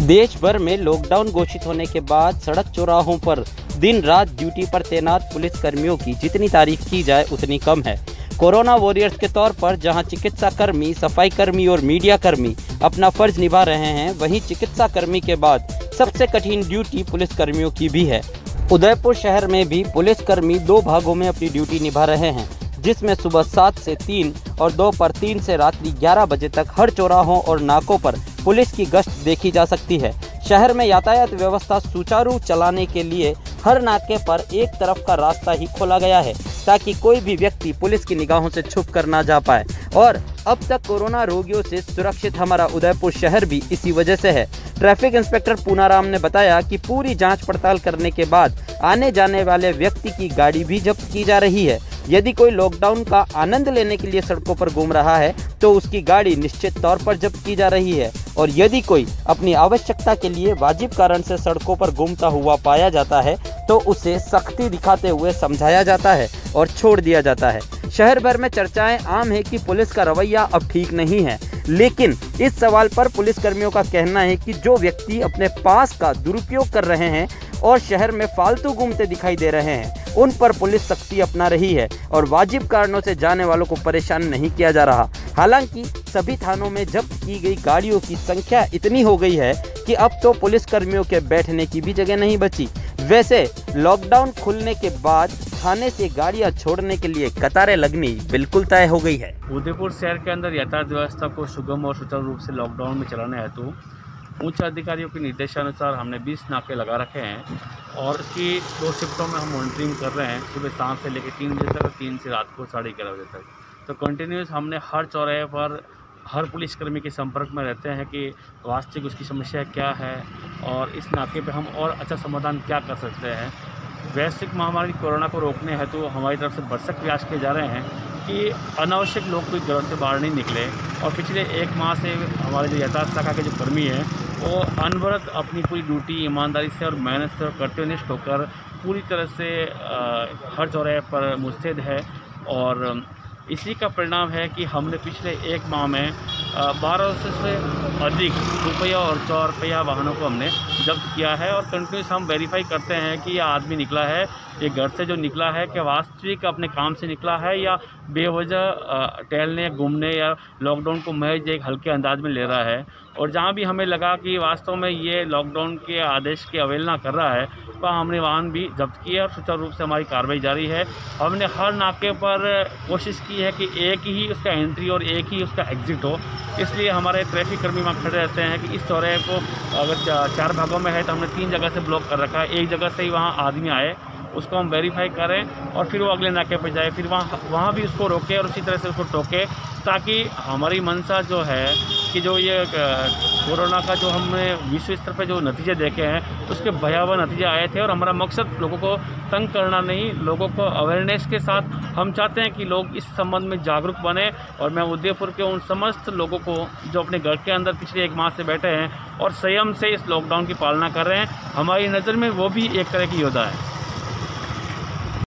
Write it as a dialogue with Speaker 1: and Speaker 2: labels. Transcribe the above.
Speaker 1: देश भर में लॉकडाउन घोषित होने के बाद सड़क चौराहों पर दिन रात ड्यूटी पर तैनात पुलिस कर्मियों की जितनी तारीफ की जाए उतनी कम है। कोरोना वॉरियर्स के तौर पर जहां चिकित्सा कर्मी, सफाई कर्मी और मीडिया कर्मी अपना फर्ज निभा रहे हैं, वहीं चिकित्सा कर्मी के बाद सबसे कठिन ड्यूटी पुलिस कर्मियों की भी है। उदयपुर शहर में भी पुलिस कर्मी 2 भागों में अपनी ड्यूटी निभा रहे हैं, जिसमें सुबह 7 से 3 और दोपहर 3 से रात्रि 11 बजे तक हर चौराहों और नाकों पर पुलिस की गश्त देखी जा सकती है। शहर में यातायात व्यवस्था सुचारू चलाने के लिए हर नाके पर एक तरफ का रास्ता ही खोला गया है, ताकि कोई भी व्यक्ति पुलिस की निगाहों से छुप कर ना जा पाए। और अब तक कोरोना रोगियों से सुरक्षित हमारा उदयपुर शहर भी इसी वजह से है। ट्रैफिक इंस्पेक्टर पूनाराम ने बताया कि पूरी जांच पड़ताल करने के बाद आने जाने वाले व्यक्ति की गाड़ी भी जब्त की जा रही है। यदि कोई लॉकडाउन का आनंद लेने के लिए सड़कों पर घूम रहा है तो उसकी गाड़ी निश्चित तौर पर जब्त की जा रही है, और यदि कोई अपनी आवश्यकता के लिए वाजिब कारण से सड़कों पर घूमता हुआ पाया जाता है तो उसे सख्ती दिखाते हुए समझाया जाता है और छोड़ दिया जाता है। शहर भर में चर्चाएं आम है कि पुलिस का रवैया अब ठीक नहीं है, लेकिन इस सवाल पर पुलिस कर्मियों का कहना है कि जो व्यक्ति अपने पास का दुरुपयोग कर रहे हैं और शहर में फालतू घूमते दिखाई दे रहे हैं, उन पर पुलिस सख्ती अपना रही है और वाजिब कारणों से जाने वालों को परेशान नहीं किया जा रहा। हालांकि सभी थानों में जब्त की गई गाड़ियों की संख्या इतनी हो गई है कि अब तो पुलिस कर्मियों के बैठने की भी जगह नहीं बची। वैसे लॉकडाउन खुलने के बाद थाने से गाड़ियां छोड़ने के लिए कतारें लगनी बिल्कुल तय हो गई है।
Speaker 2: उदयपुर शहर के अंदर यातायात व्यवस्था को सुगम और सुचारू रूप से लॉकडाउन में चलाने हेतु उच्च अधिकारियों के निर्देशानुसार हमने 20 नाके लगा रखे हैं और इसकी 2 शिफ्टों में हम मॉनिटरिंग कर रहे हैं, सुबह 7 से लेकर 3 बजे तक और 3 से रात को 11:30 बजे तक। तो कंटिन्यूस हमने हर चौराहे पर हर पुलिसकर्मी के संपर्क में रहते हैं कि वास्तविक उसकी समस्या क्या है और इस नाके पे हम और अच्छा समाधान क्या कर सकते हैं। वैश्विक महामारी कोरोना को रोकने हेतु हमारी तरफ से भरसक प्रयास किए जा रहे हैं कि अनावश्यक लोग कोई घर से बाहर नहीं निकले, और पिछले 1 माह से हमारे जो यातायात शाखा के जो कर्मी हैं वो अनवरत अपनी पूरी ड्यूटी ईमानदारी से और मेहनत से और कर्तव्यनिष्ठ होकर पूरी तरह से हर चौराहे पर मुस्तैद है। और इसी का परिणाम है कि हमने पिछले 1 माह में 1200 से अधिक रुपया और 4 रुपया वाहनों को हमने जब्त किया है। और कंटिन्यूस हम वेरीफाई करते हैं कि यह आदमी निकला है, ये घर से जो निकला है क्या वास्तविक अपने काम से निकला है या बेवजह टहलने, घूमने या लॉकडाउन को महज एक हल्के अंदाज में ले रहा है। और जहाँ भी हमें लगा कि वास्तव में ये लॉकडाउन के आदेश की अवहेलना कर रहा है, वहाँ हमने वाहन भी जब्त किए और सुचारू रूप से हमारी कार्रवाई जारी है। हमने हर नाके पर कोशिश की है कि एक ही उसका एंट्री और एक ही उसका एग्जिट हो, इसलिए हमारे ट्रैफिक कर्मी वहाँ खड़े रहते हैं कि इस चौराहे को अगर 4 भागों में है तो हमने 3 जगह से ब्लॉक कर रखा है। एक जगह से ही वहाँ आदमी आए, उसको हम वेरीफाई करें और फिर वो अगले नाके पर जाए, फिर वहाँ भी उसको रोके और उसी तरह से उसको टोके, ताकि हमारी मंशा जो है कि जो ये कोरोना का जो हमने विश्व स्तर पर जो नतीजे देखे हैं उसके भयावह नतीजे आए थे। और हमारा मकसद लोगों को तंग करना नहीं, लोगों को अवेयरनेस के साथ हम चाहते हैं कि लोग इस संबंध में जागरूक बने। और मैं उदयपुर के उन समस्त लोगों को जो अपने घर के अंदर पिछले 1 माह से बैठे हैं और संयम से इस लॉकडाउन की पालना कर रहे हैं, हमारी नज़र में वो भी एक तरह की योद्धा है।